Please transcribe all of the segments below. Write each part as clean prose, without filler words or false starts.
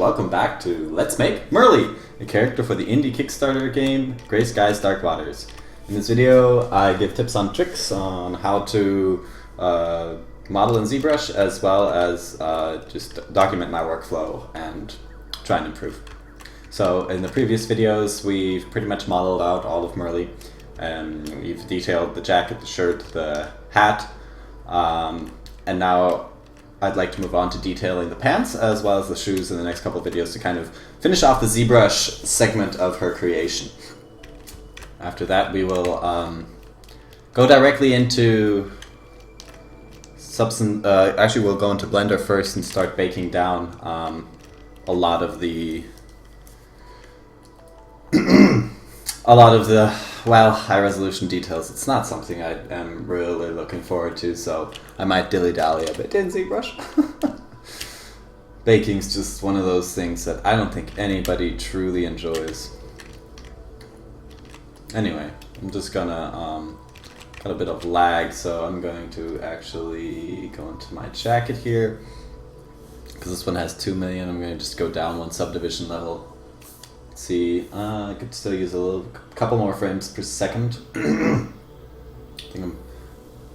welcome back to Let's Make Merle, a character for the indie Kickstarter game Grey Skies Dark Waters. In this video I give tips on tricks on how to model in ZBrush, as well as just document my workflow and try and improve. So in the previous videos we've pretty much modeled out all of Merle, and we've detailed the jacket, the shirt, the hat, and now I'd like to move on to detailing the pants as well as the shoes in the next couple of videos to kind of finish off the ZBrush segment of her creation. After that we will go directly into substance. Actually, we'll go into Blender first and start baking down a lot of the well, high resolution details. It's not something I am really looking forward to, so I might dilly-dally a bit in ZBrush. Baking's just one of those things that I don't think anybody truly enjoys. Anyway, I'm just gonna got a bit of lag, so I'm going to actually go into my jacket here, because this one has 2 million. I'm going to just go down one subdivision level. Let's see, I could still use a couple more frames per second. I think I'm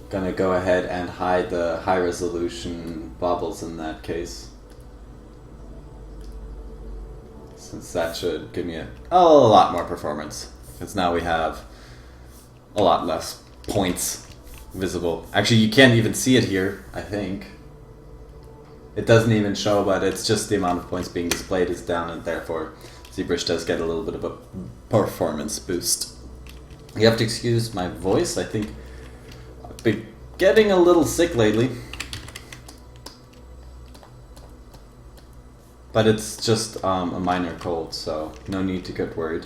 gonna go ahead and hide the high resolution bubbles in that case, since that should give me a lot more performance, because now we have a lot less points visible. Actually, you can't even see it here, I think. It doesn't even show, but it's just the amount of points being displayed is down, and therefore ZBrush does get a little bit of a performance boost. You have to excuse my voice. I think I've been getting a little sick lately, but it's just a minor cold, so no need to get worried.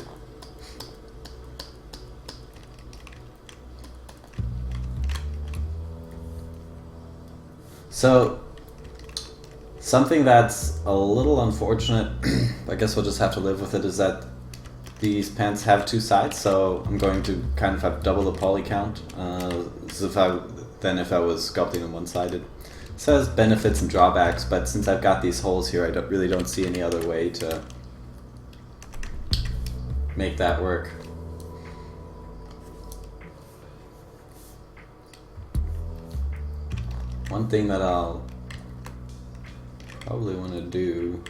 So, something that's a little unfortunate, I guess we'll just have to live with it, is that these pants have two sides, so I'm going to kind of have double the poly count if I was sculpting them one-sided. It says benefits and drawbacks, but since I've got these holes here, I really don't see any other way to make that work. One thing that I'll probably want to do,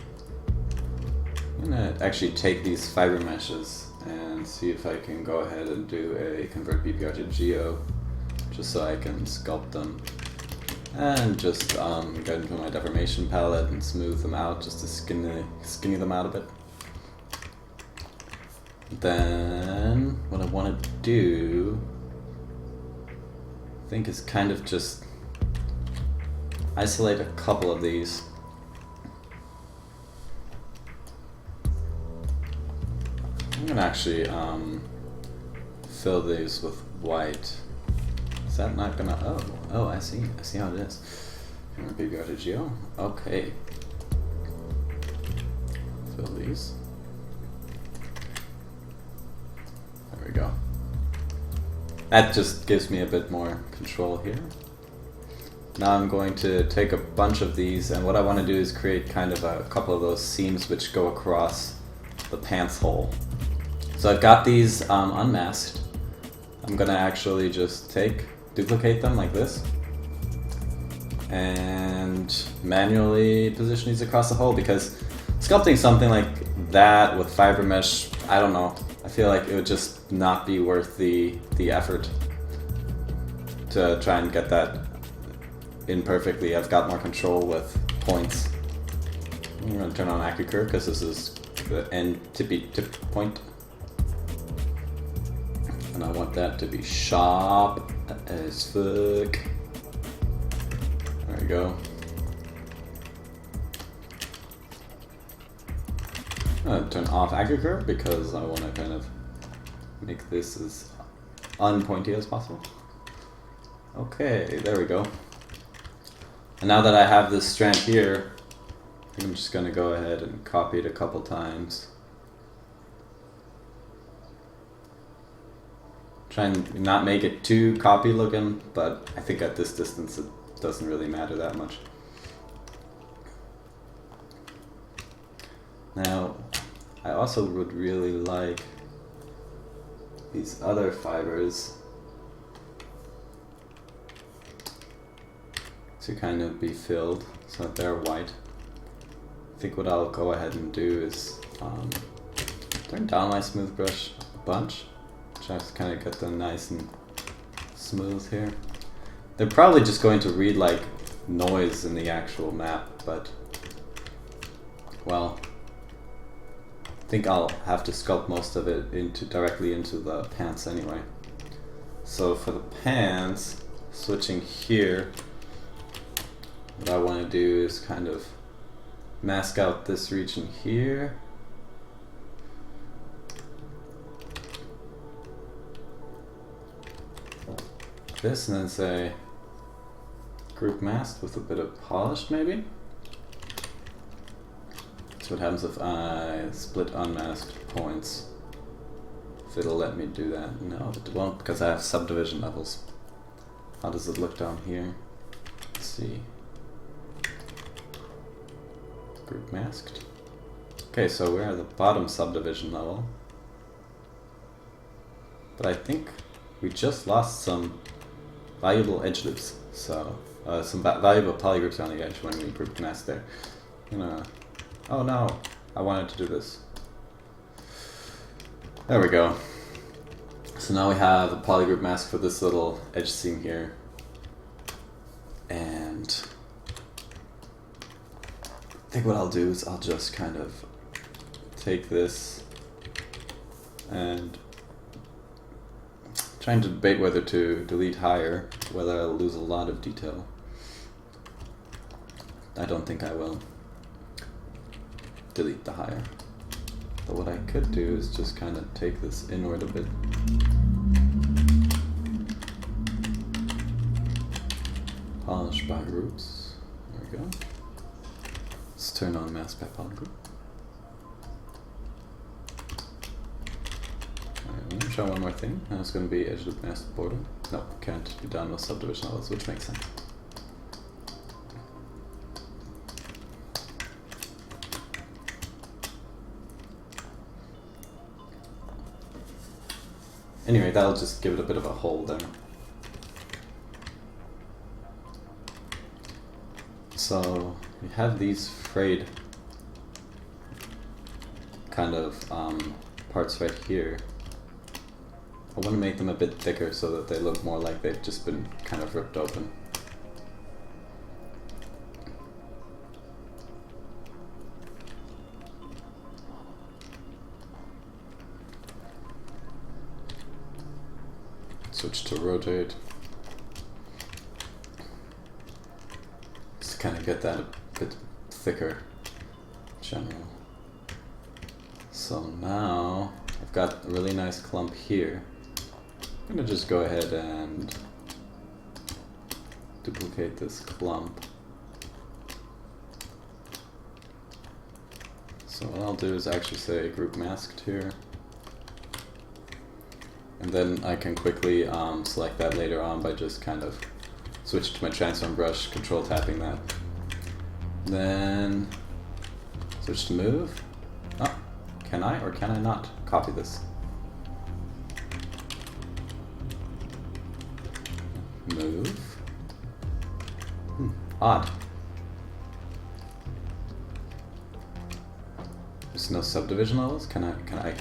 I'm going to actually take these fiber meshes and see if I can go ahead and do a convert BPR to Geo, just so I can sculpt them, and just get into my deformation palette and smooth them out, just to skinny them out a bit. Then what I want to do, I think, is kind of just isolate a couple of these. I'm gonna actually fill these with white. Is that not gonna? Oh, I see how it is. Maybe go to Geo. Okay. Fill these. There we go. That just gives me a bit more control here. Now I'm going to take a bunch of these, and what I want to do is create kind of a couple of those seams which go across the pants hole. So I've got these unmasked. I'm gonna actually just duplicate them like this, and manually position these across the hole, because sculpting something like that with fiber mesh, I don't know, I feel like it would just not be worth the effort to try and get that in perfectly. I've got more control with points. I'm gonna turn on AccuCurve because this is the end tip point. And I want that to be sharp as fuck. There we go. I'm gonna turn off AccuCurve because I want to kind of make this as unpointy as possible. Okay, there we go. And now that I have this strand here, I think I'm just going to go ahead and copy it a couple times. Try and not make it too copy looking, but I think at this distance it doesn't really matter that much. Now, I also would really like these other fibers to kind of be filled so that they're white. I think what I'll go ahead and do is turn down my smooth brush a bunch. Try to kind of get them nice and smooth here. They're probably just going to read like noise in the actual map, but well, I think I'll have to sculpt most of it directly into the pants anyway. So for the pants, switching here, what I want to do is kind of mask out this region here. This, and then say group masked with a bit of polish maybe. So what happens if I split unmasked points? If it'll let me do that. No, it won't, because I have subdivision levels. How does it look down here? Let's see. Group masked. Okay, so we're at the bottom subdivision level. But I think we just lost some valuable edge loops. So, some valuable polygroups on the edge when we group mask there. Oh no, I wanted to do this. There we go. So now we have a polygroup mask for this little edge seam here. And I think what I'll do is I'll just kind of take this and trying to debate whether to delete higher, whether I'll lose a lot of detail. I don't think I will delete the higher. But what I could do is just kind of take this inward a bit. Polish by groups. There we go. Let's turn on mask by polygroup. Alright, let me try one more thing. Now it's going to be edge loop masked border. No, can't be done with subdivision levels, which makes sense. Anyway, that'll just give it a bit of a hole there. So we have these frayed kind of parts right here. I want to make them a bit thicker so that they look more like they've just been kind of ripped open. Switch to rotate. Just kind of get that a bit thicker in general. So now I've got a really nice clump here. I'm gonna just go ahead and duplicate this clump. So what I'll do is actually say group masked here. And then I can quickly select that later on by just kind of switch to my transform brush, control tapping that. Then switch to move. Oh, can I or can I not copy this? Move. Odd. There's no subdivision levels. Can I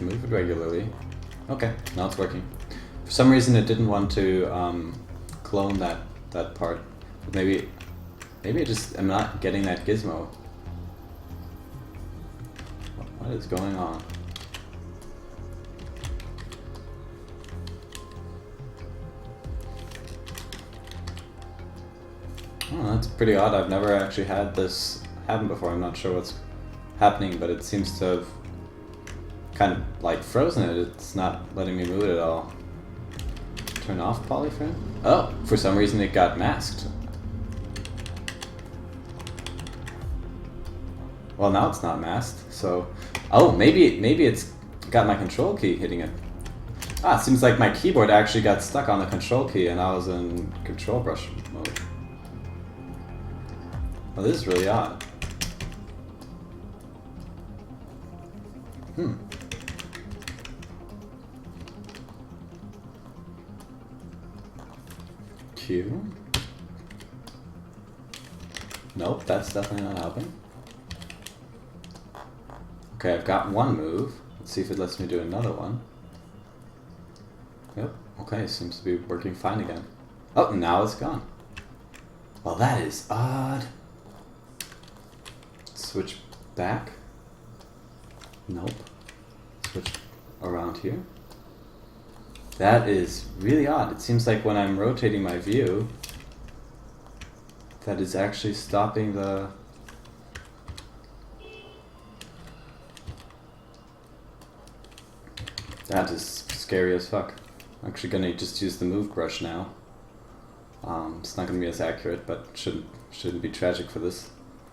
move it regularly? Okay, now it's working. For some reason it didn't want to clone that part. But maybe I just am not getting that gizmo. What is going on? Oh, that's pretty odd. I've never actually had this happen before. I'm not sure what's happening, but it seems to have kind of like frozen it. It's not letting me move it at all. Turn off polyframe? Oh, for some reason it got masked. Well, now it's not masked, so... Oh, maybe it's got my control key hitting it. Ah, it seems like my keyboard actually got stuck on the control key and I was in control brush mode. Well, this is really odd. Q. Nope, that's definitely not helping. Okay, I've got one move. Let's see if it lets me do another one. Yep, okay, seems to be working fine again. Oh, now it's gone. Well, that is odd. Switch back. Nope. Switch around here. That is really odd. It seems like when I'm rotating my view, that is actually stopping the... That is scary as fuck. I'm actually gonna just use the move brush now. It's not gonna be as accurate, but shouldn't be tragic for this.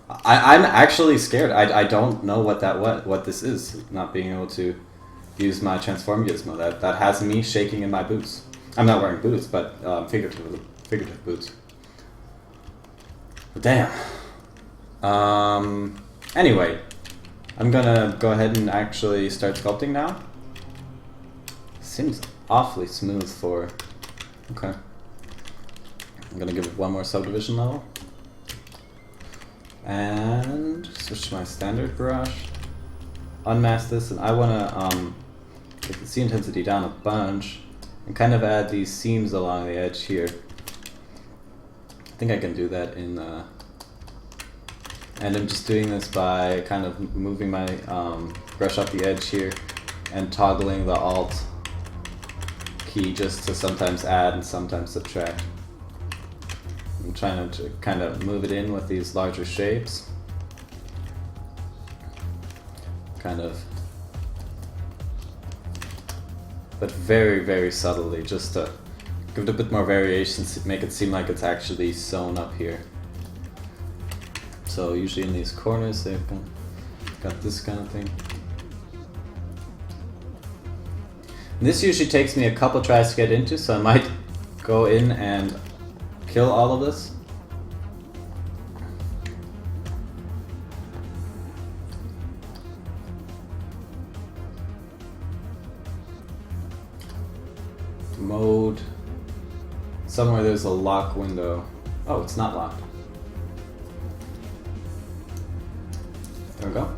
I'm actually scared. I don't know what this is. Not being able to use my transform gizmo. That has me shaking in my boots. I'm not wearing boots, but figurative boots. Damn. Anyway, I'm gonna go ahead and actually start sculpting now. Seems awfully smooth for... Okay. I'm gonna give it one more subdivision level. And switch to my standard brush. Unmask this, and I wanna take the sea intensity down a bunch and kind of add these seams along the edge here. I think I can do that in and I'm just doing this by kind of moving my brush up the edge here and toggling the Alt key just to sometimes add and sometimes subtract. I'm trying to kind of move it in with these larger shapes. Kind of, but very, very subtly, just to give it a bit more variation, make it seem like it's actually sewn up here. So usually in these corners they've got this kind of thing. And this usually takes me a couple tries to get into, so I might go in and kill all of this. Mode. Somewhere there's a lock window. Oh, it's not locked. There we go.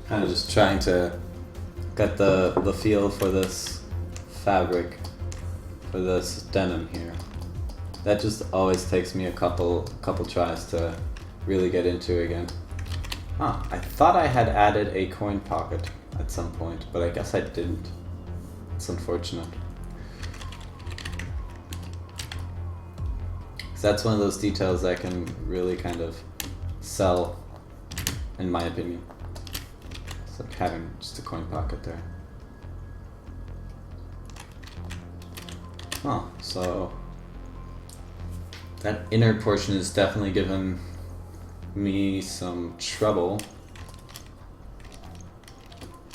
Kind of just trying to get the feel for this fabric, for this denim here. That just always takes me a couple tries to really get into again. Huh, I thought I had added a coin pocket at some point, but I guess I didn't. It's unfortunate. 'Cause that's one of those details that can really kind of sell, in my opinion. It's like having just a coin pocket there. Huh, so that inner portion is definitely given me some trouble.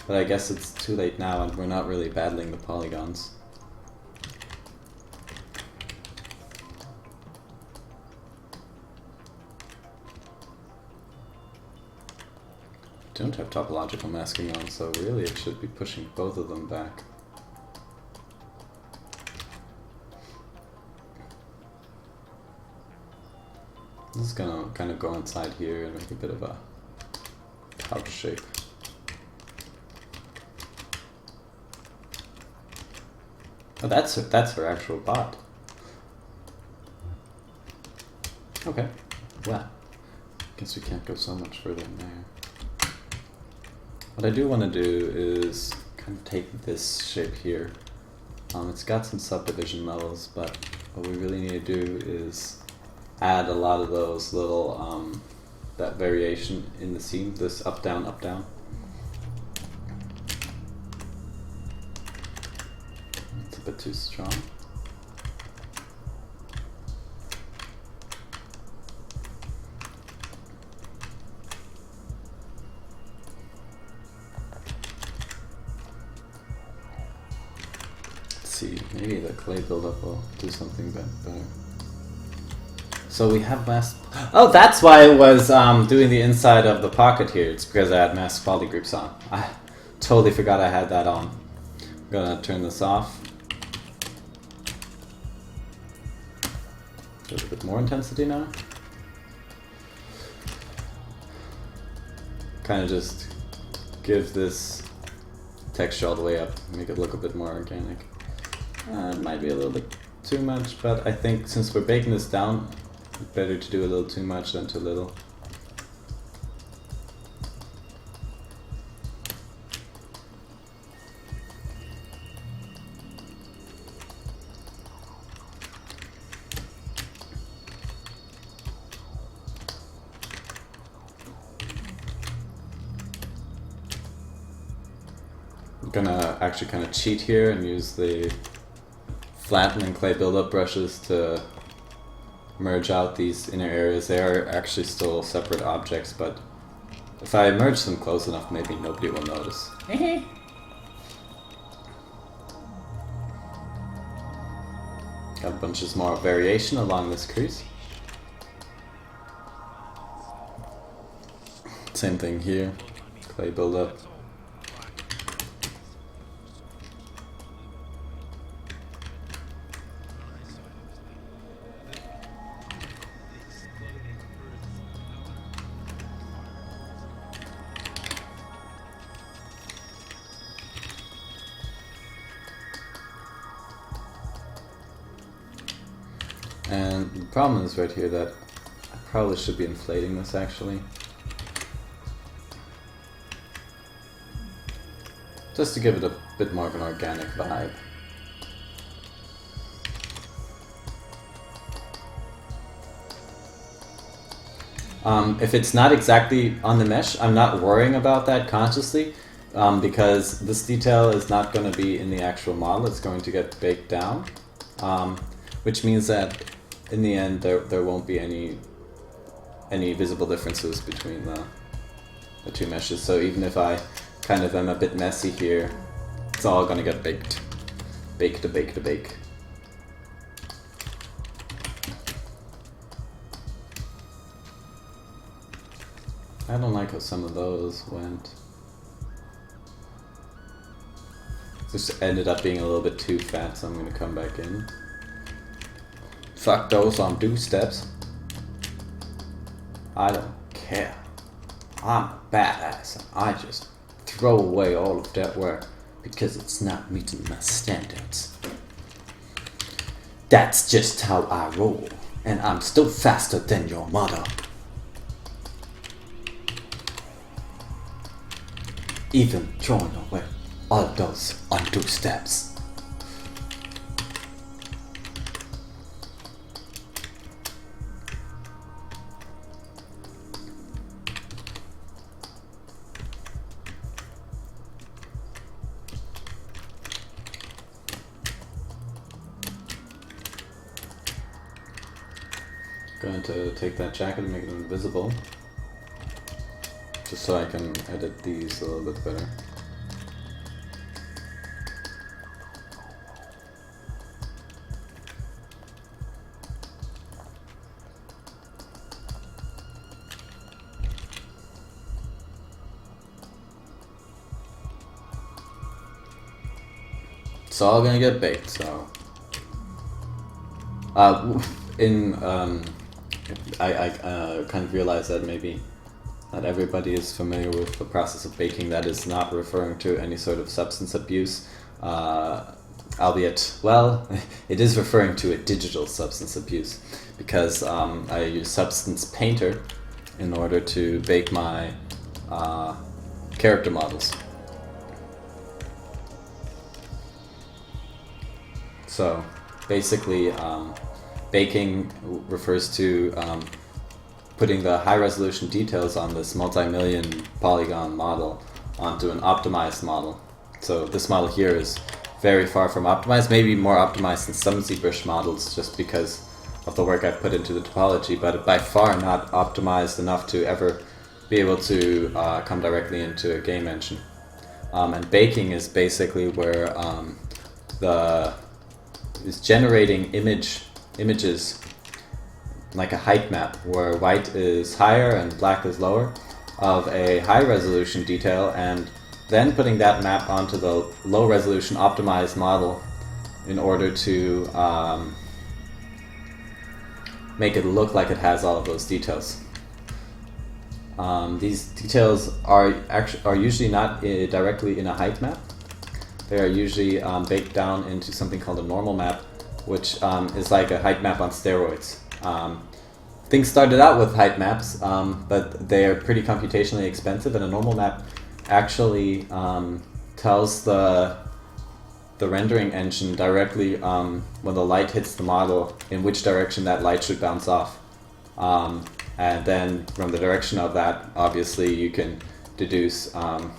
But I guess it's too late now and we're not really battling the polygons. Don't have topological masking on, so really it should be pushing both of them back. This is gonna kind of go inside here and make a bit of a pouch shape. Oh, that's her actual bot. Okay, well, guess we can't go so much further in there. What I do want to do is kind of take this shape here. It's got some subdivision levels, but what we really need to do is add a lot of those little, that variation in the seam, this up, down, up, down. It's a bit too strong. see. Maybe the clay buildup will do something better. So we have mask. Oh, that's why it was doing the inside of the pocket here. It's because I had mask quality groups on. I totally forgot I had that on. I'm gonna turn this off. A little bit more intensity now. Kind of just give this texture all the way up, make it look a bit more organic. It might be a little bit too much, but I think since we're baking this down, it's better to do a little too much than too little. I'm gonna actually kind of cheat here and use the flatten and clay buildup brushes to merge out these inner areas. They are actually still separate objects, but if I merge them close enough, maybe nobody will notice. Got a bunch of more variation along this crease. Same thing here, clay buildup. And the problem is right here that I probably should be inflating this actually. Just to give it a bit more of an organic vibe. If it's not exactly on the mesh, I'm not worrying about that consciously, because this detail is not going to be in the actual model, it's going to get baked down, which means that in the end there won't be any visible differences between the two meshes. So even if I kind of am a bit messy here, it's all going to get baked. Bake to bake to bake. I don't like how some of those went. This ended up being a little bit too fat, so I'm going to come back in. Fuck those undo steps. I don't care. I'm a badass and I just throw away all of that work because it's not meeting my standards. That's just how I roll, and I'm still faster than your mother. Even throwing away all those undo steps. Going to take that jacket and make it invisible, just so I can edit these a little bit better. It's all gonna get baked, so I kind of realized that maybe not everybody is familiar with the process of baking. That is not referring to any sort of substance abuse, albeit, well, it is referring to a digital substance abuse, because I use Substance Painter in order to bake my character models. So basically, baking refers to putting the high-resolution details on this multi-million polygon model onto an optimized model. So this model here is very far from optimized, maybe more optimized than some ZBrush models just because of the work I've put into the topology, but by far not optimized enough to ever be able to come directly into a game engine. And baking is basically where the is generating images like a height map, where white is higher and black is lower, of a high resolution detail, and then putting that map onto the low resolution optimized model in order to make it look like it has all of those details. These details are usually not directly in a height map. They are usually baked down into something called a normal map, which is like a height map on steroids. Things started out with height maps, but they are pretty computationally expensive, and a normal map actually tells the rendering engine directly when the light hits the model in which direction that light should bounce off. And then from the direction of that, obviously you can deduce from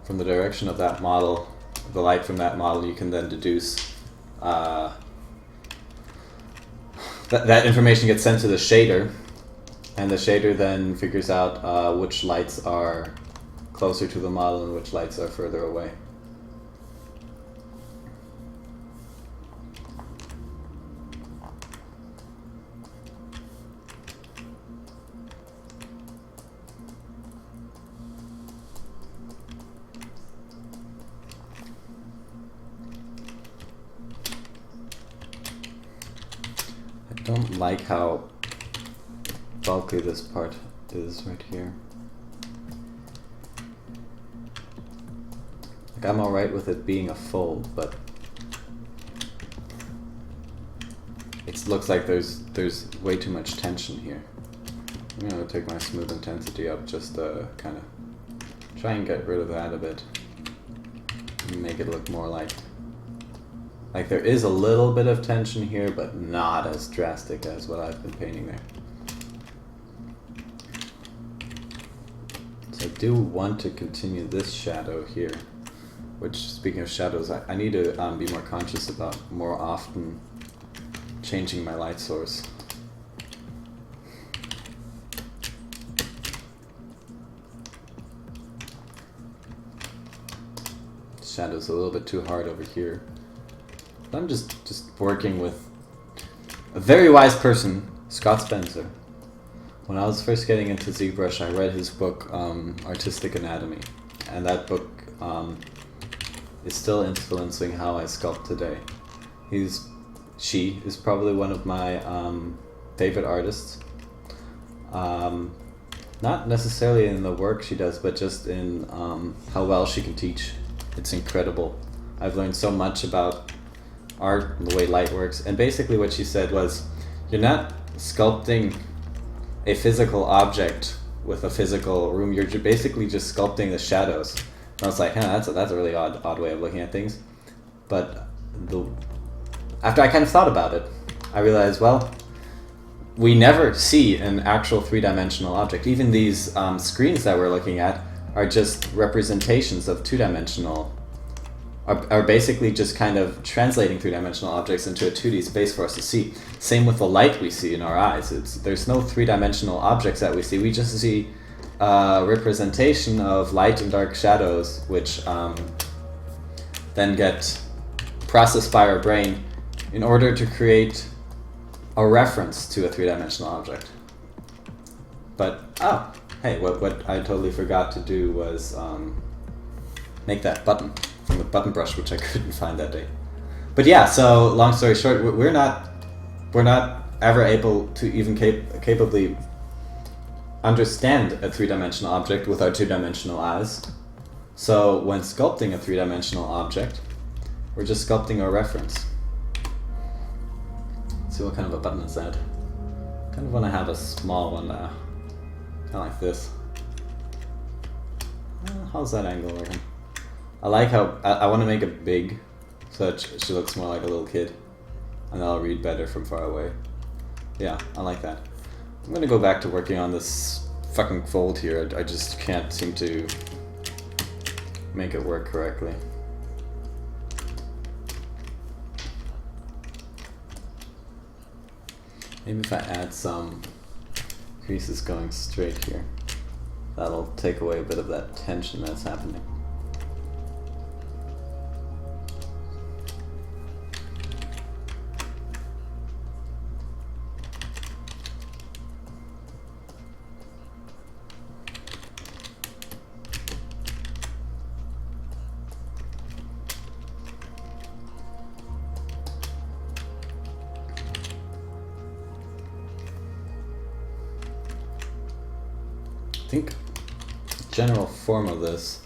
the direction of that model, the light from that model, you can then deduce that information gets sent to the shader, and the shader then figures out which lights are closer to the model and which lights are further away. I don't like how bulky this part is right here. Like, I'm alright with it being a fold, but it looks like there's way too much tension here. I'm gonna take my smooth intensity up just to kind of try and get rid of that a bit and make it look more like there is a little bit of tension here, but not as drastic as what I've been painting there. So I do want to continue this shadow here, which, speaking of shadows, I need to be more conscious about more often changing my light source. Shadow's a little bit too hard over here. I'm just working with a very wise person, Scott Spencer. When I was first getting into ZBrush, I read his book, Artistic Anatomy, and that book is still influencing how I sculpt today. She is probably one of my favorite artists. Not necessarily in the work she does, but just in how well she can teach. It's incredible. I've learned so much about art and the way light works, and basically what she said was, you're not sculpting a physical object with a physical room, you're basically just sculpting the shadows. And I was like, that's a really odd way of looking at things. But after I kind of thought about it, I realized, well, we never see an actual three-dimensional object. Even these screens that we're looking at are just representations of two-dimensional, are basically just kind of translating three-dimensional objects into a 2D space for us to see. Same with the light we see in our eyes. There's no three-dimensional objects that we see. We just see a representation of light and dark shadows, which then get processed by our brain in order to create a reference to a three-dimensional object. But, hey, what I totally forgot to do was make that button from the button brush, which I couldn't find that day. But yeah, so long story short, we're not ever able to even capably understand a three-dimensional object with our two-dimensional eyes. So when sculpting a three-dimensional object, we're just sculpting a reference. Let's see what kind of a button is that. Kind of want to have a small one, kind of like this. How's that angle working? I like how I want to make it big, so that she looks more like a little kid, and that'll read better from far away. Yeah, I like that. I'm gonna go back to working on this fucking fold here. I just can't seem to make it work correctly. Maybe if I add some creases going straight here, that'll take away a bit of that tension that's happening. think the general form of this,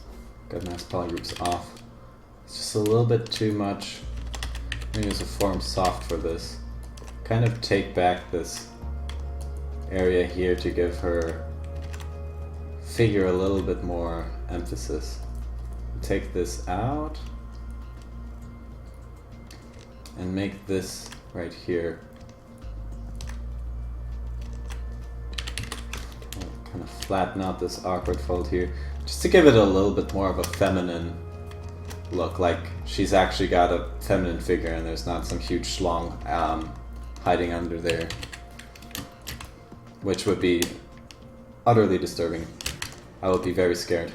got mask polygroups off, it's just a little bit too much. I'm gonna use a form soft for this. Kind of take back this area here to give her figure a little bit more emphasis. Take this out and make this right here kind of flatten out this awkward fold here just to give it a little bit more of a feminine look, like she's actually got a feminine figure and there's not some huge schlong hiding under there, which would be utterly disturbing. I would be very scared.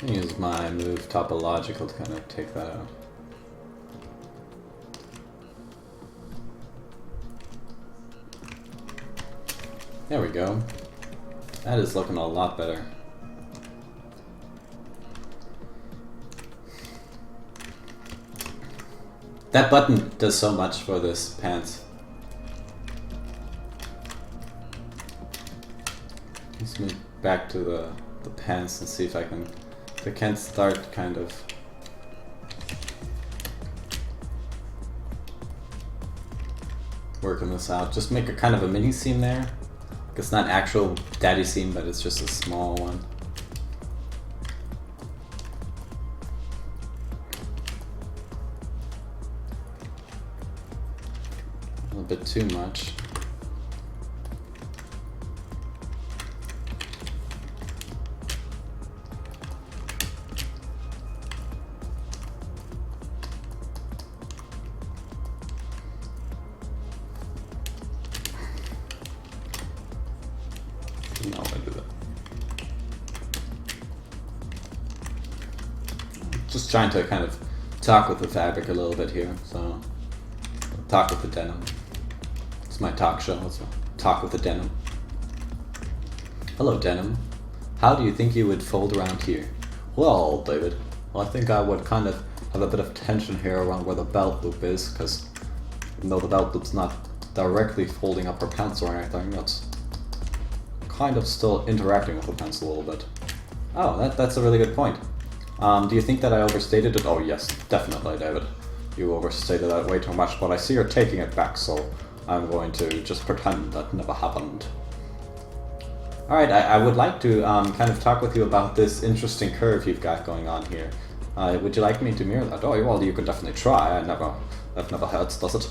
I'm gonna use my move topological to kind of take that out. There we go. That is looking a lot better. That button does so much for this pants. Let's move back to the pants and see if I can start kind of working this out. Just make a kind of a mini seam there. It's not actual daddy seam, but it's just a small one. A little bit too much. No, I do that. Just trying to kind of talk with the fabric a little bit here, so talk with the denim. It's my talk show, so talk with the denim. Hello, denim. How do you think you would fold around here? Well, David, I think I would kind of have a bit of tension here around where the belt loop is, because even though the belt loop's not directly folding up her pants or anything, that's kind of still interacting with the pants a little bit. Oh, that's a really good point. Do you think that I overstated it? Oh yes, definitely, David. You overstated that way too much, but I see you're taking it back, so I'm going to just pretend that never happened. Alright, I would like to kind of talk with you about this interesting curve you've got going on here. Would you like me to mirror that? Oh, well, you could definitely try. That never hurts, does it?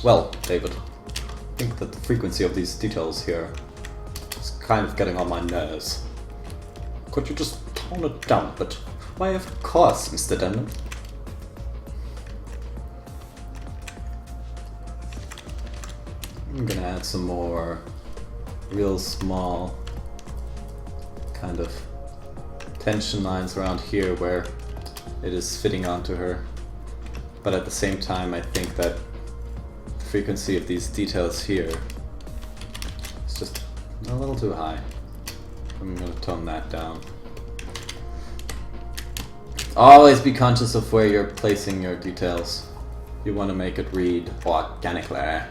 Well, David, I think that the frequency of these details here is kind of getting on my nerves. Could you just tone it down a bit? Why, of course, Mr. Denim. I'm gonna add some more real small kind of tension lines around here where it is fitting onto her. But at the same time, I think that frequency of these details here is just a little too high. I'm going to tone that down. Always be conscious of where you're placing your details. You want to make it read organically.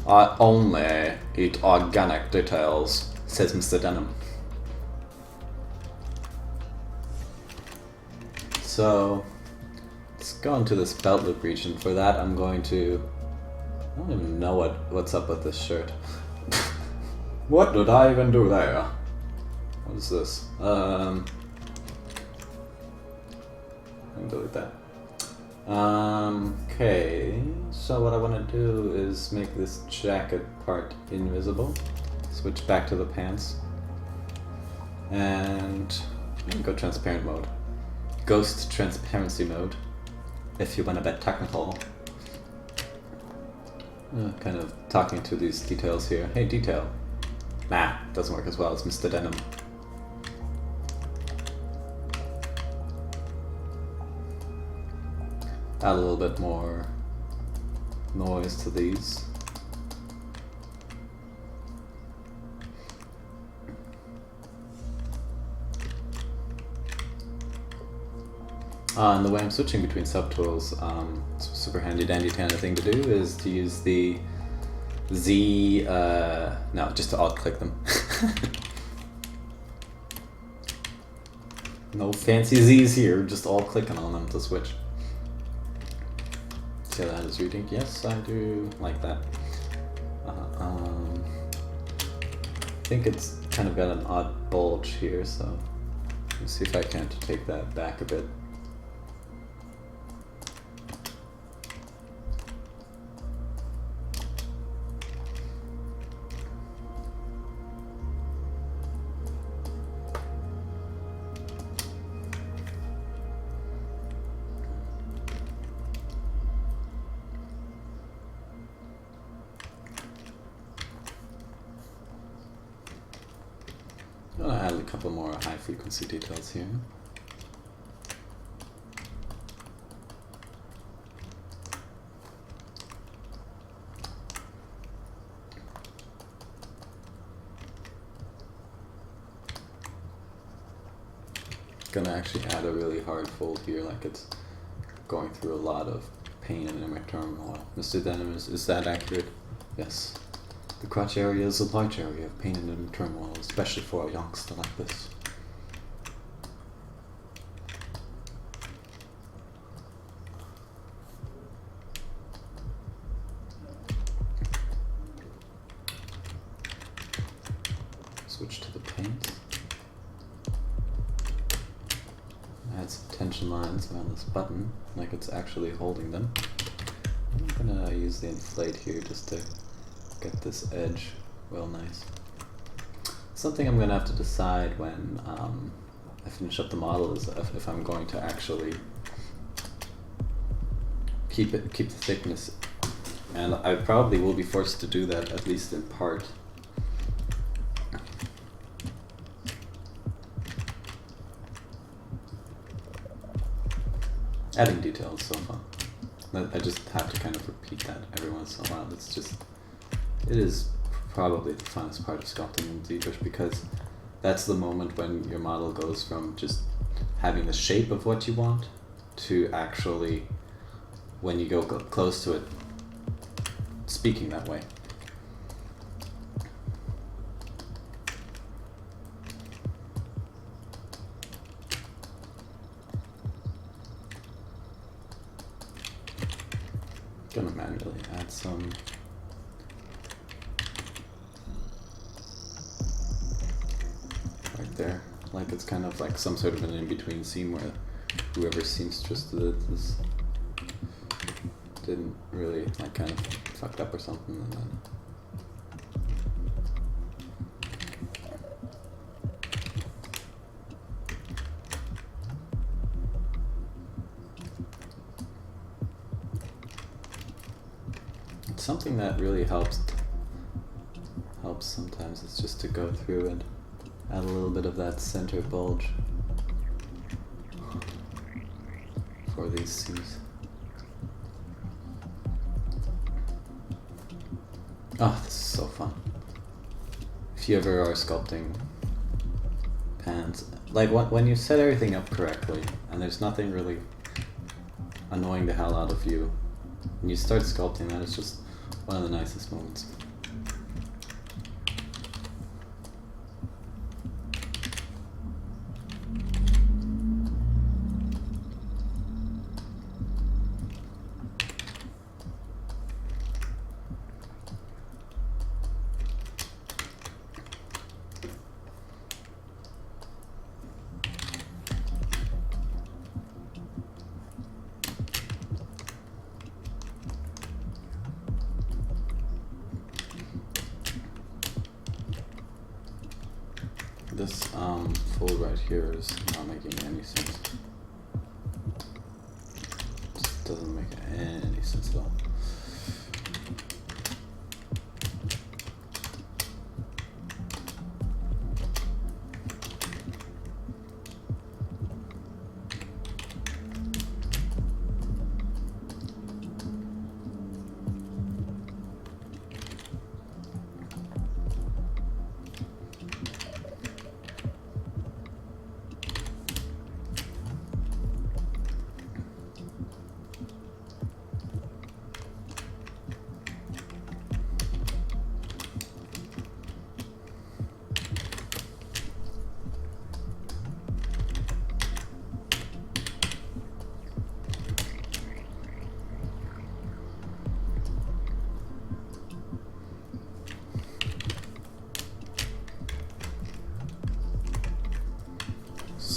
I only eat organic details, says Mr. Denim. So let's go into this belt loop region. For that, I'm going to, I don't even know what's up with this shirt. What did I even do there? What is this? I can delete that. Okay, so what I want to do is make this jacket part invisible. Switch back to the pants. And go transparent mode. Ghost transparency mode, if you want a bit technical. Kind of talking to these details here. Hey, detail. Nah, doesn't work as well as Mr. Denim. Add a little bit more noise to these. And the way I'm switching between subtools, super handy dandy kind of thing to do is to use the Z, no, just to alt-click them. No fancy Z's here, just alt-clicking on them to switch. See how that is reading? Yes, I do like that. I think it's kind of got an odd bulge here, so let's see if I can take that back a bit. I'm going to add a couple more high frequency details here. Gonna actually add a really hard fold here, like it's going through a lot of pain in my turmoil. Mr. Denim, is that accurate? Yes. The crotch area is a large area of pain and turmoil, especially for a youngster like this. Switch to the paint. Add some tension lines around this button, like it's actually holding them. I'm gonna use the inflate here just to get this edge real nice. Something I'm gonna have to decide when I finish up the model is if I'm going to actually keep the thickness, and I probably will be forced to do that at least in part. Adding detail is so fun. I just have to kind of repeat that every once in a while. It is probably the funnest part of sculpting in ZBrush, because that's the moment when your model goes from just having the shape of what you want to actually, when you go close to it, speaking that way. Gonna manually add some right there, like it's kind of like some sort of an in-between scene where whoever seamstress did this didn't really, like, kind of fucked up or something, and then something that really helps sometimes is just to go through and add a little bit of that center bulge for these seams. Oh, this is so fun. If you ever are sculpting pans, like when you set everything up correctly and there's nothing really annoying the hell out of you, and you start sculpting, that is just one of the nicest moments. This fold right here is not making any sense. Just doesn't make any sense at all.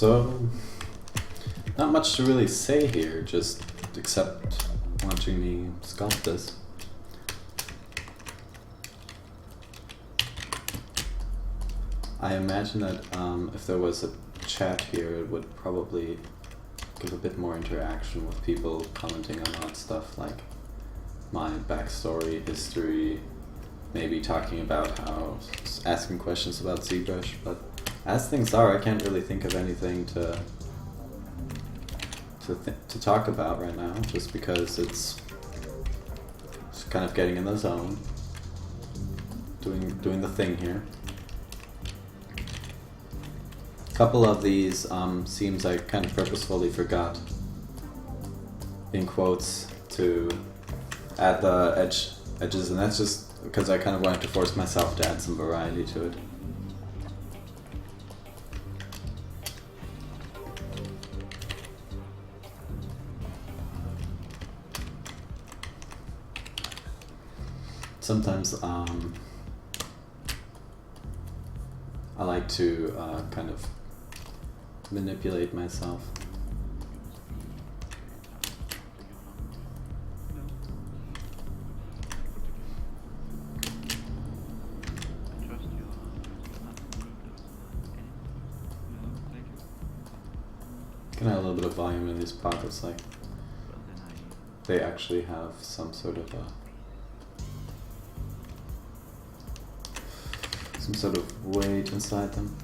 So, not much to really say here, just except watching me sculpt this. I imagine that if there was a chat here, it would probably give a bit more interaction with people commenting on odd stuff like my backstory, history, maybe talking about how, asking questions about ZBrush, but as things are, I can't really think of anything to talk about right now, just because it's kind of getting in the zone, doing the thing here. A couple of these seams I kind of purposefully forgot, in quotes, to add the edges, and that's just because I kind of wanted to force myself to add some variety to it. Sometimes I like to kind of manipulate myself. Can add a little bit of volume in these pockets, like they actually have some sort of weight inside them.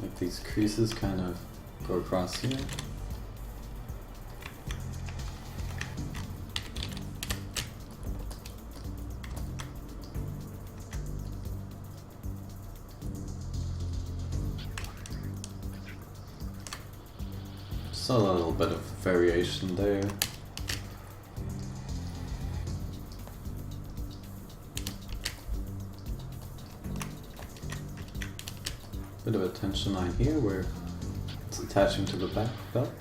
Like these creases kind of go across here. Just a little bit of variation there. Bit of a tension line here where it's attaching to the back belt.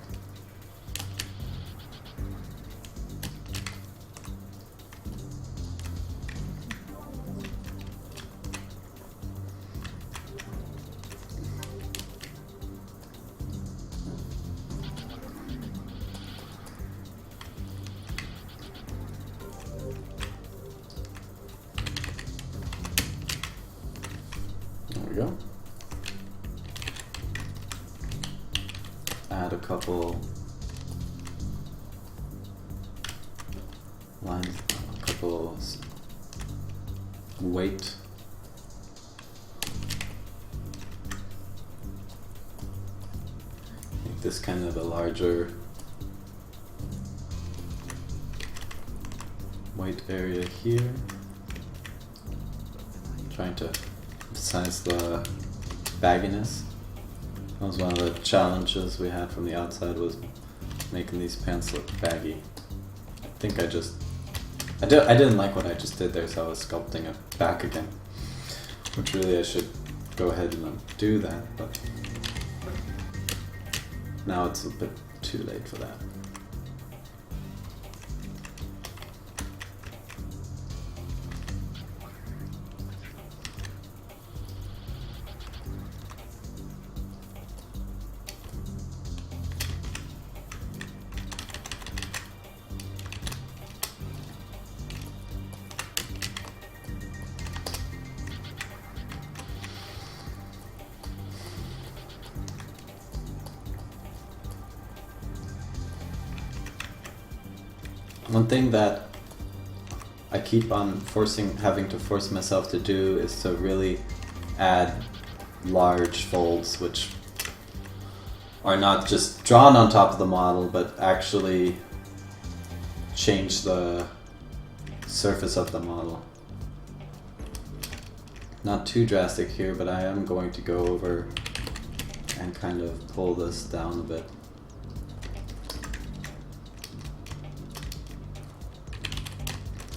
There we go. Add a couple lines, a couple weight. Make this kind of a larger weight area here. Trying to emphasize the bagginess. That was one of the challenges we had from the outside, was making these pants look baggy. I think I didn't like what I just did there, so I was sculpting it back again. Which really I should go ahead and do that, but now it's a bit too late for that. One thing that I keep on having to force myself to do is to really add large folds, which are not just drawn on top of the model, but actually change the surface of the model. Not too drastic here, but I am going to go over and kind of pull this down a bit.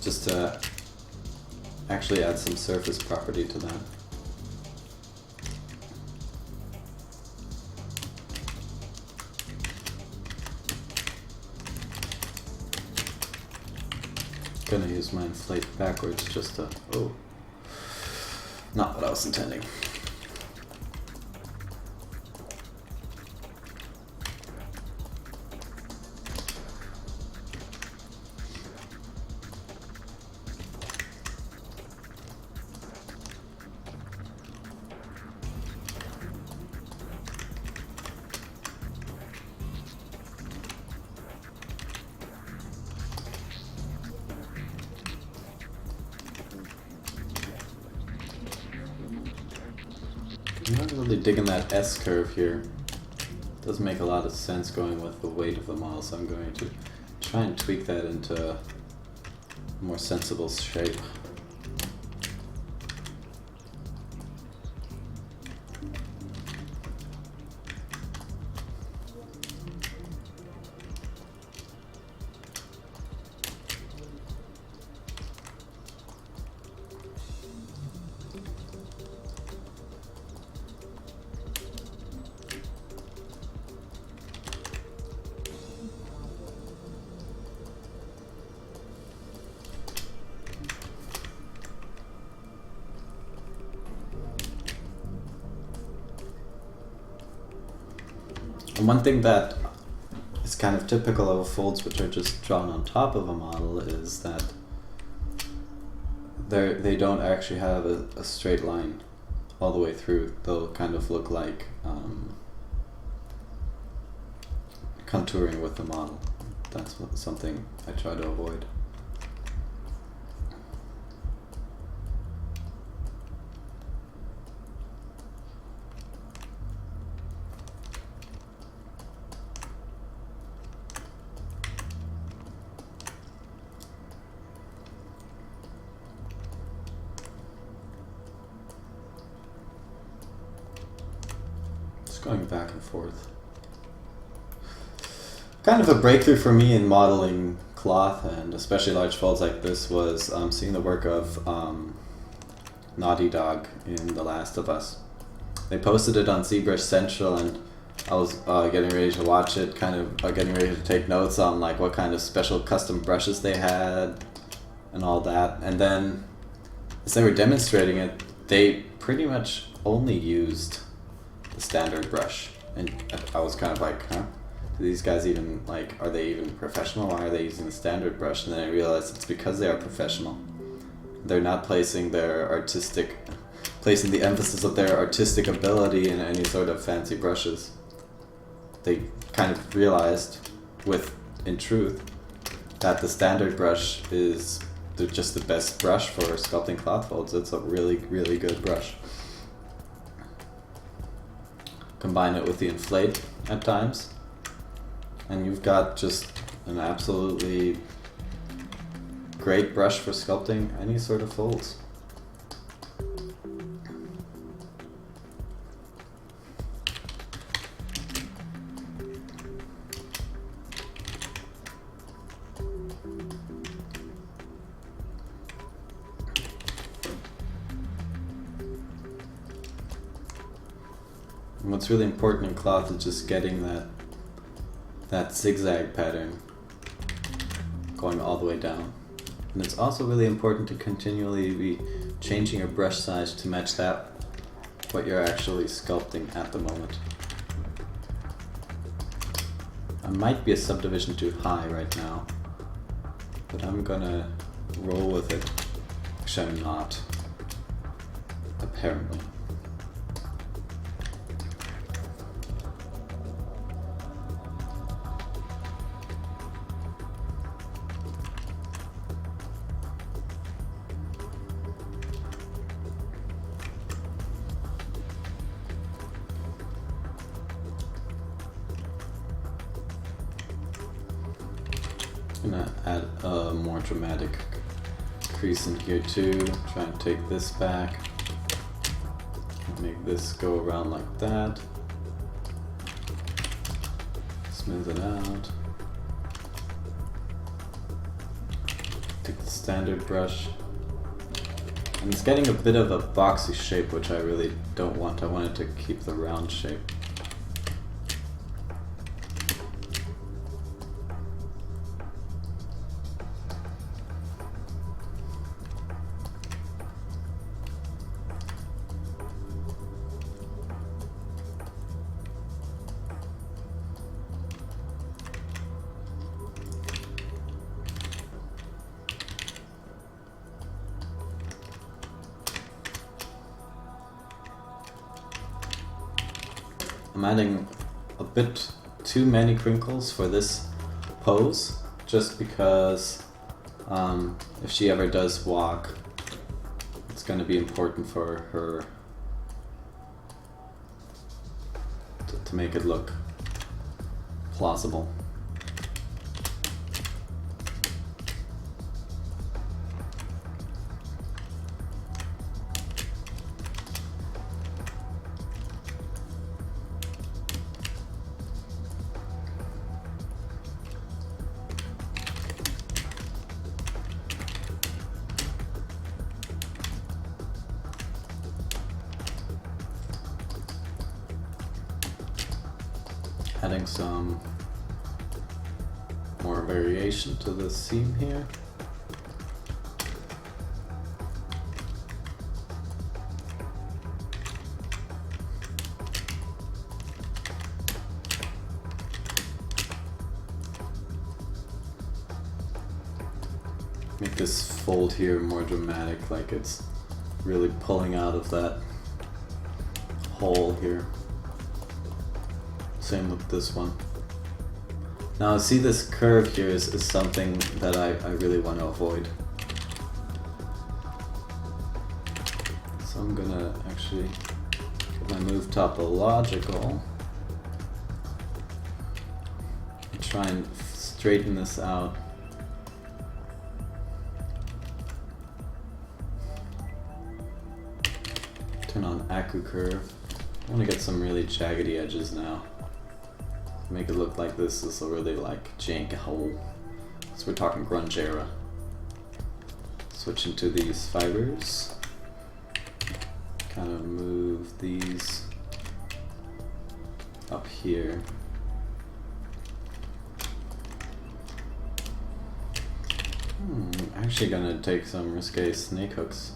Just to actually add some surface property to that. Gonna use my inflate backwards just to, oh, not what I was intending. I'm not really digging that S curve here. It doesn't make a lot of sense going with the weight of the model, so I'm going to try and tweak that into a more sensible shape. And one thing that is kind of typical of folds which are just drawn on top of a model is that they don't actually have a straight line all the way through. They'll kind of look like contouring with the model. That's something I try to avoid. Going back and forth. Kind of a breakthrough for me in modeling cloth, and especially large folds like this, was seeing the work of Naughty Dog in The Last of Us. They posted it on ZBrush Central, and I was getting ready to watch it, kind of getting ready to take notes on like what kind of special custom brushes they had and all that. And then as they were demonstrating it, they pretty much only used the standard brush, and I was kind of like, huh? Do these guys even, like, are they even professional? Why are they using the standard brush? And then I realized it's because they are professional. They're not placing the emphasis of their artistic ability in any sort of fancy brushes. They kind of realized, in truth, that the standard brush is just the best brush for sculpting cloth folds. It's a really, really good brush. Combine it with the inflate at times, and you've got just an absolutely great brush for sculpting any sort of folds. And what's really important in cloth is just getting that zigzag pattern going all the way down. And it's also really important to continually be changing your brush size to match what you're actually sculpting at the moment. I might be a subdivision too high right now, but I'm gonna roll with it. Actually, I'm not, apparently. I'm gonna add a more dramatic crease in here too. Try and take this back. Make this go around like that. Smooth it out. Take the standard brush. And it's getting a bit of a boxy shape, which I really don't want. I wanted to keep the round shape. I'm adding a bit too many crinkles for this pose, just because if she ever does walk, it's going to be important for her to make it look plausible. Adding some more variation to the seam here. Make this fold here more dramatic, like it's really pulling out of that hole here. Same with this one. Now see, this curve here is something that I really want to avoid. So I'm gonna actually get my move topological and try and straighten this out. Turn on Aku curve. I want to get some really jaggedy edges now. Make it look like this is a really like jank hole. So we're talking grunge era. Switch into these fibers. Kind of move these up here. I'm actually gonna take some risque snake hooks.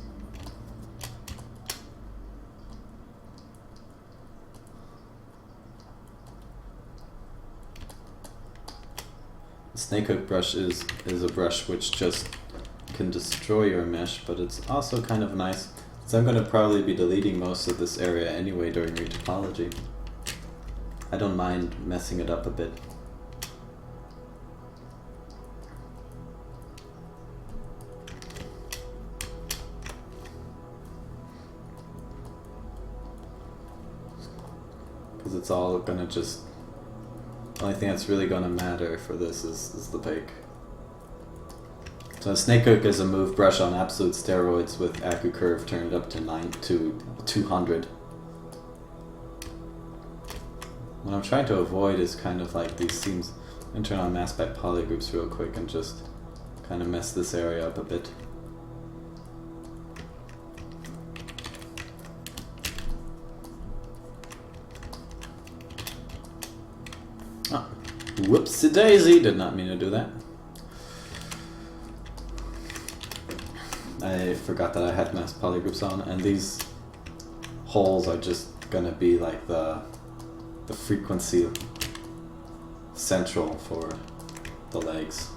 Snake hook brush is a brush which just can destroy your mesh, but it's also kind of nice. So I'm going to probably be deleting most of this area anyway during retopology. I don't mind messing it up a bit. Because it's all going to just... The only thing that's really going to matter for this is the bake. So Snake Hook is a move brush on absolute steroids with Aku curve turned up to 200. What I'm trying to avoid is kind of like these seams. I'm going to turn on mass spec polygroups real quick and just kind of mess this area up a bit. Oh, whoopsie daisy, did not mean to do that. I forgot that I had mass polygroups on, and these holes are just gonna be like the frequency central for the legs.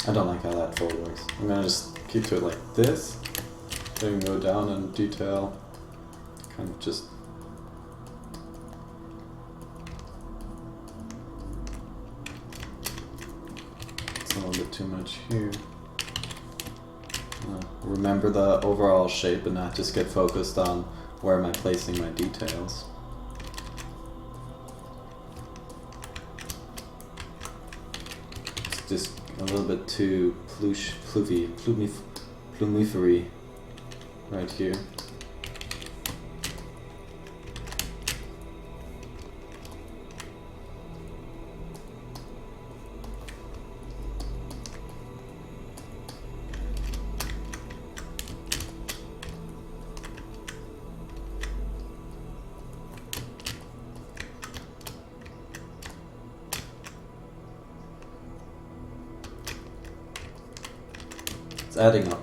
I don't like how that fold works. I'm gonna just keep to it like this, then go down and detail, kind of just it's a little bit too much here. Remember the overall shape and not just get focused on where am I placing my details. Just a little bit too plumifery right here.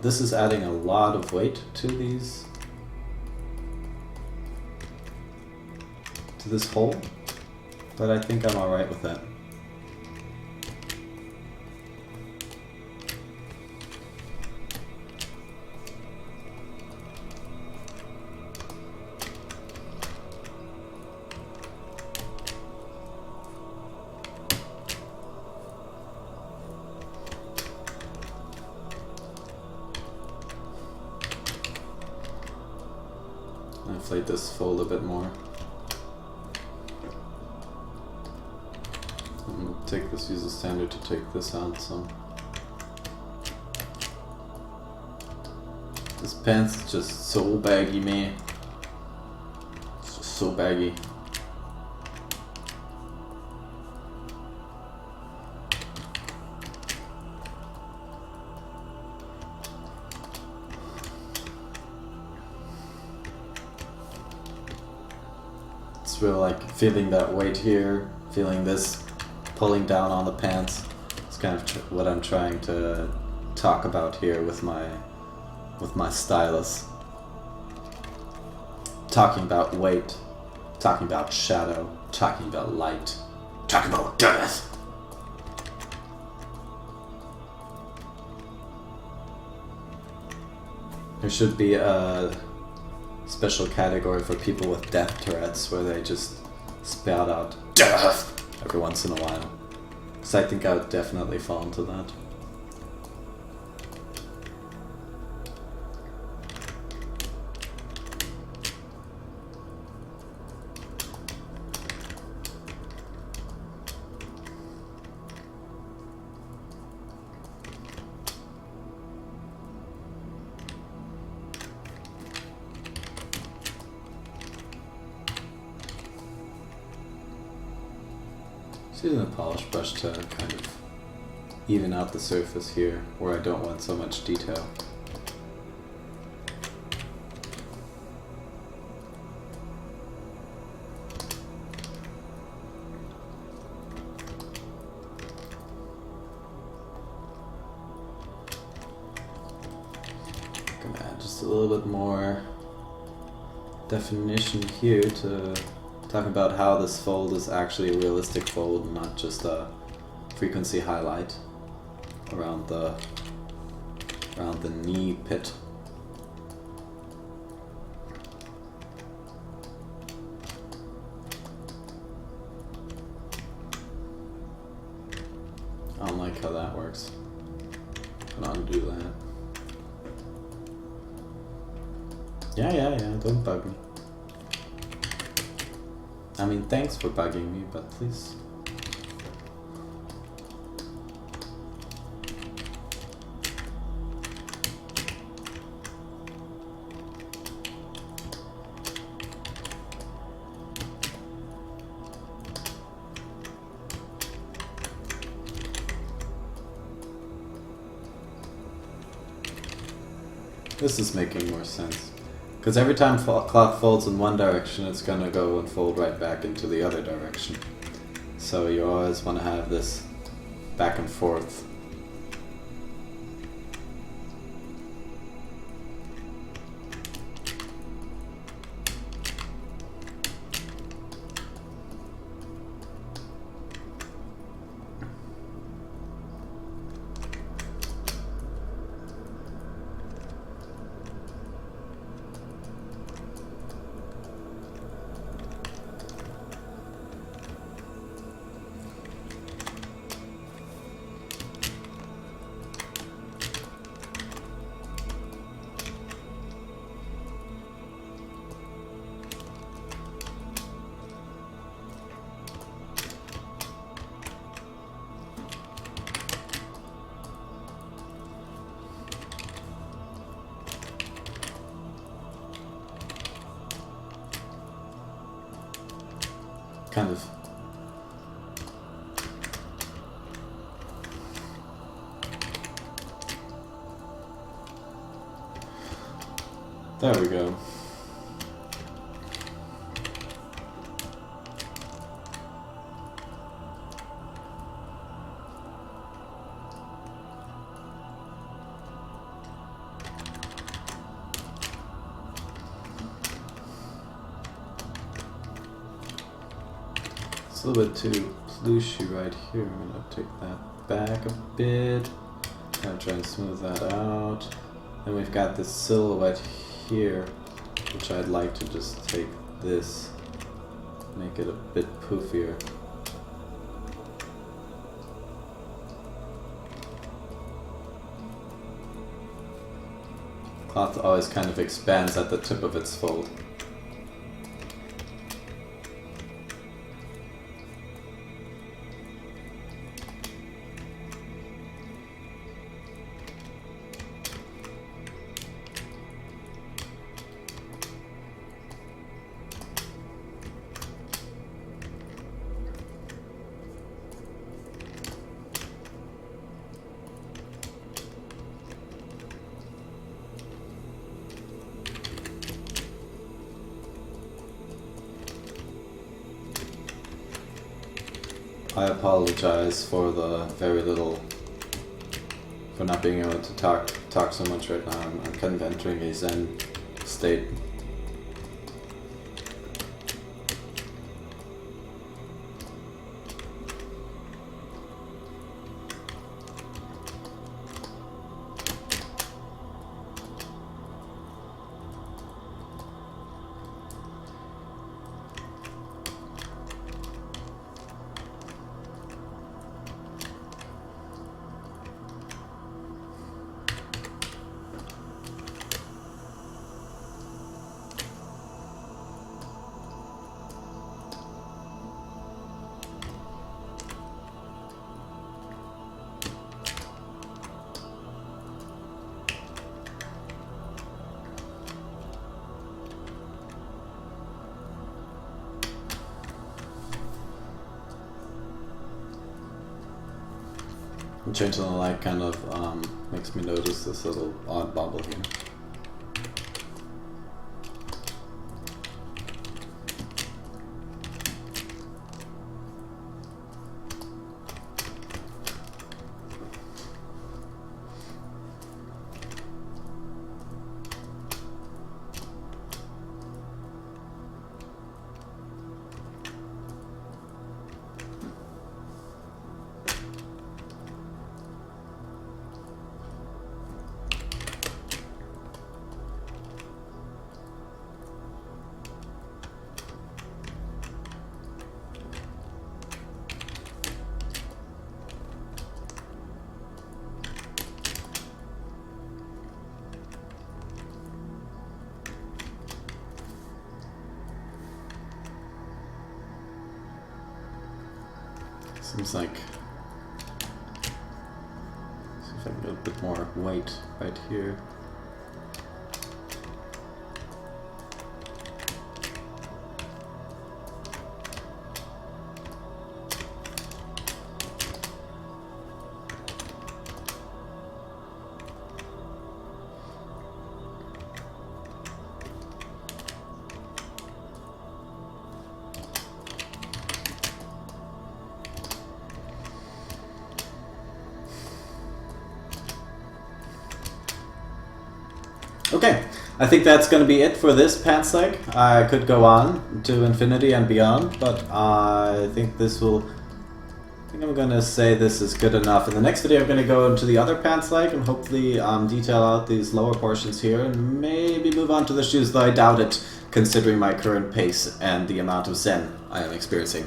This is adding a lot of weight to this hole, but I think I'm alright with that. Inflate this fold a bit more. I'm gonna use the standard to take this out some. This pants is just so baggy, man. It's just so baggy. Really like feeling that weight here, feeling this pulling down on the pants. It's kind of what I'm trying to talk about here with my stylus. Talking about weight, talking about shadow, talking about light, talking about death. There should be a special category for people with death Tourette's where they just spout out death every once in a while. Because I think I would definitely fall into that. Using a polish brush to kind of even out the surface here where I don't want so much detail. I'm gonna add just a little bit more definition here to talk about how this fold is actually a realistic fold and not just a frequency highlight around the knee pit. I don't like how that works. I'm gonna undo that. Yeah, don't bug me. I mean, thanks for bugging me, but please. This is making more sense. Because every time cloth folds in one direction, it's going to go and fold right back into the other direction. So you always want to have this back and forth. kind of. There we go. It's a little bit too plushy right here. I'm gonna take that back a bit. I'll try and smooth that out. Then we've got this silhouette here, which I'd like to just take this, make it a bit poofier. Cloth always kind of expands at the tip of its fold. I apologize for the very little, for not being able to talk so much right now. I'm kind of entering a Zen state. Changing the light kind of makes me notice this little odd bubble here. Seems like, see if I can get a bit more white right here. Okay, I think that's going to be it for this pants leg. I could go on to infinity and beyond, but I think this will, I think I'm going to say this is good enough. In the next video I'm going to go into the other pants leg and hopefully detail out these lower portions here and maybe move on to the shoes, though I doubt it considering my current pace and the amount of zen I am experiencing.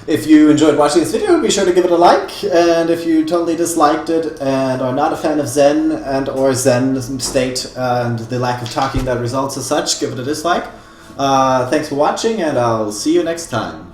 If you enjoyed watching this video, be sure to give it a like, and if you totally disliked it and are not a fan of Zen and or Zen state and the lack of talking that results as such, give it a dislike. Thanks for watching, and I'll see you next time.